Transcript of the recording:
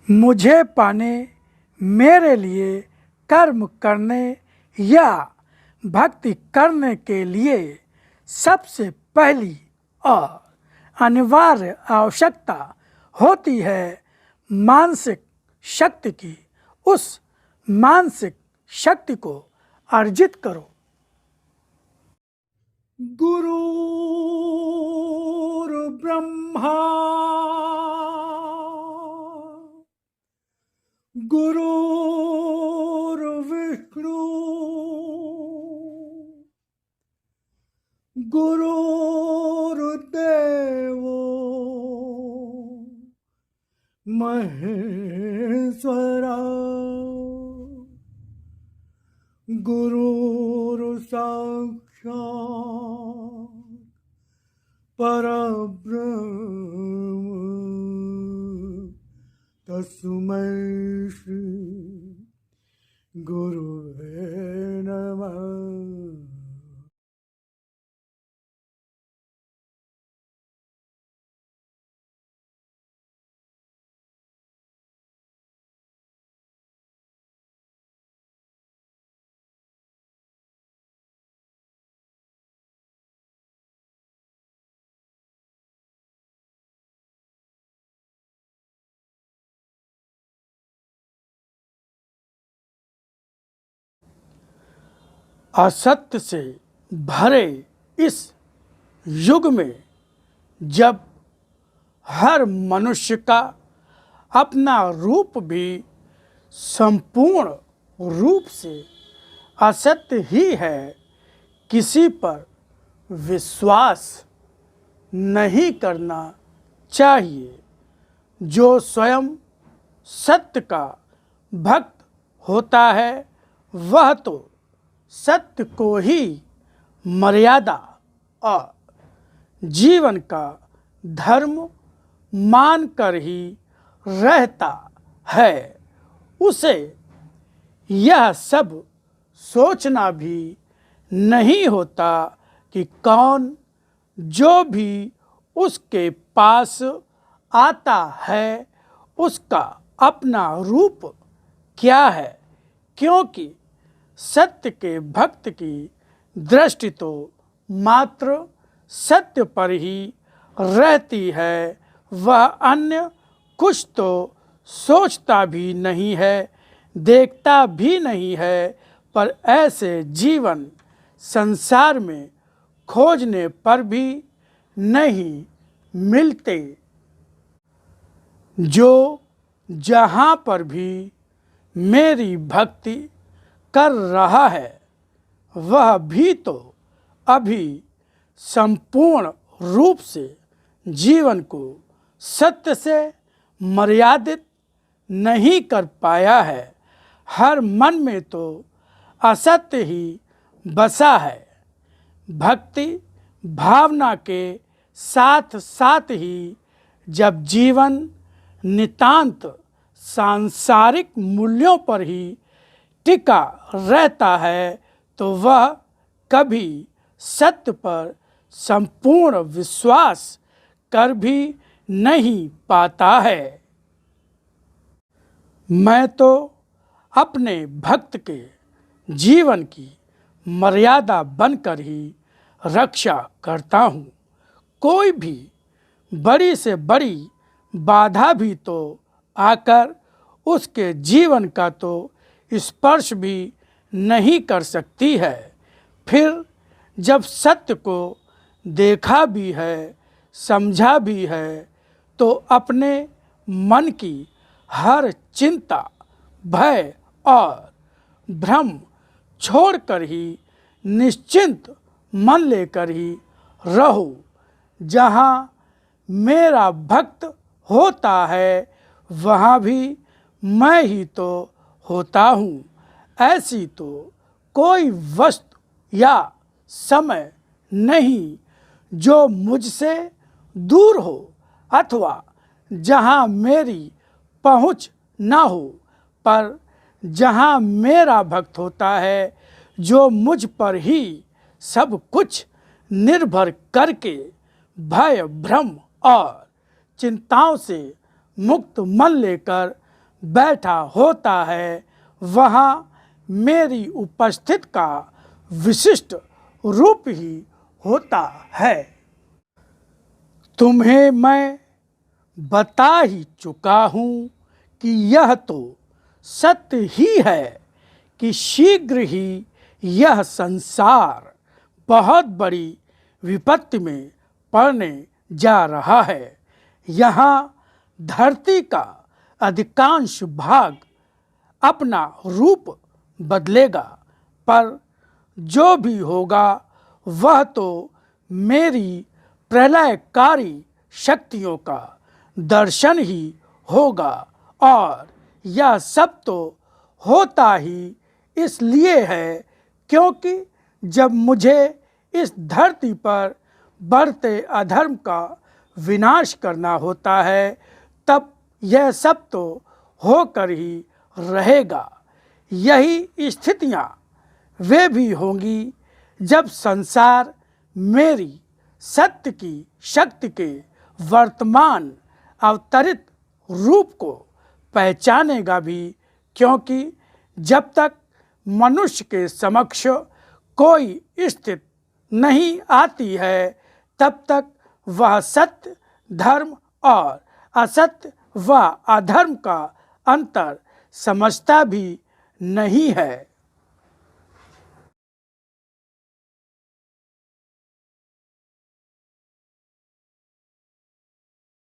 मुझे पाने मेरे लिए कर्म करने या भक्ति करने के लिए सबसे पहली और अनिवार्य आवश्यकता होती है मानसिक शक्ति की। उस मानसिक शक्ति को अर्जित करो। गुरुर् ब्रह्मा गुरुर्विष्णु गुरुर्देवो महेश्वरा गुरुर्साक्षात् परब्रह्म तस्मै श्री गुरुवे नमः। असत्य से भरे इस युग में जब हर मनुष्य का अपना रूप भी संपूर्ण रूप से असत्य ही है, किसी पर विश्वास नहीं करना चाहिए। जो स्वयं सत्य का भक्त होता है वह तो सत्य को ही मर्यादा और जीवन का धर्म मानकर ही रहता है। उसे यह सब सोचना भी नहीं होता कि कौन जो भी उसके पास आता है उसका अपना रूप क्या है, क्योंकि सत्य के भक्त की दृष्टि तो मात्र सत्य पर ही रहती है। वह अन्य कुछ तो सोचता भी नहीं है, देखता भी नहीं है। पर ऐसे जीवन संसार में खोजने पर भी नहीं मिलते। जो जहाँ पर भी मेरी भक्ति कर रहा है वह भी तो अभी संपूर्ण रूप से जीवन को सत्य से मर्यादित नहीं कर पाया है। हर मन में तो असत्य ही बसा है। भक्ति भावना के साथ साथ ही जब जीवन नितांत सांसारिक मूल्यों पर ही टिका रहता है तो वह कभी सत्य पर संपूर्ण विश्वास कर भी नहीं पाता है। मैं तो अपने भक्त के जीवन की मर्यादा बनकर ही रक्षा करता हूँ। कोई भी बड़ी से बड़ी बाधा भी तो आकर उसके जीवन का तो स्पर्श भी नहीं कर सकती है। फिर जब सत्य को देखा भी है, समझा भी है, तो अपने मन की हर चिंता, भय और भ्रम छोड़कर ही निश्चिंत मन लेकर ही रहो। जहाँ मेरा भक्त होता है वहाँ भी मैं ही तो होता हूँ। ऐसी तो कोई वस्तु या समय नहीं जो मुझसे दूर हो अथवा जहाँ मेरी पहुँच ना हो। पर जहाँ मेरा भक्त होता है, जो मुझ पर ही सब कुछ निर्भर करके भय, भ्रम और चिंताओं से मुक्त मन लेकर बैठा होता है वहाँ मेरी उपस्थिति का विशिष्ट रूप ही होता है। तुम्हें मैं बता ही चुका हूँ कि यह तो सत्य ही है कि शीघ्र ही यह संसार बहुत बड़ी विपत्ति में पड़ने जा रहा है। यहाँ धरती का अधिकांश भाग अपना रूप बदलेगा, पर जो भी होगा वह तो मेरी प्रलयकारी शक्तियों का दर्शन ही होगा। और यह सब तो होता ही इसलिए है क्योंकि जब मुझे इस धरती पर बढ़ते अधर्म का विनाश करना होता है, तब यह सब तो होकर ही रहेगा। यही स्थितियाँ वे भी होंगी जब संसार मेरी सत्य की शक्ति के वर्तमान अवतरित रूप को पहचानेगा भी, क्योंकि जब तक मनुष्य के समक्ष कोई स्थिति नहीं आती है तब तक वह सत्य, धर्म और असत्य व अधर्म का अंतर समझता भी नहीं है।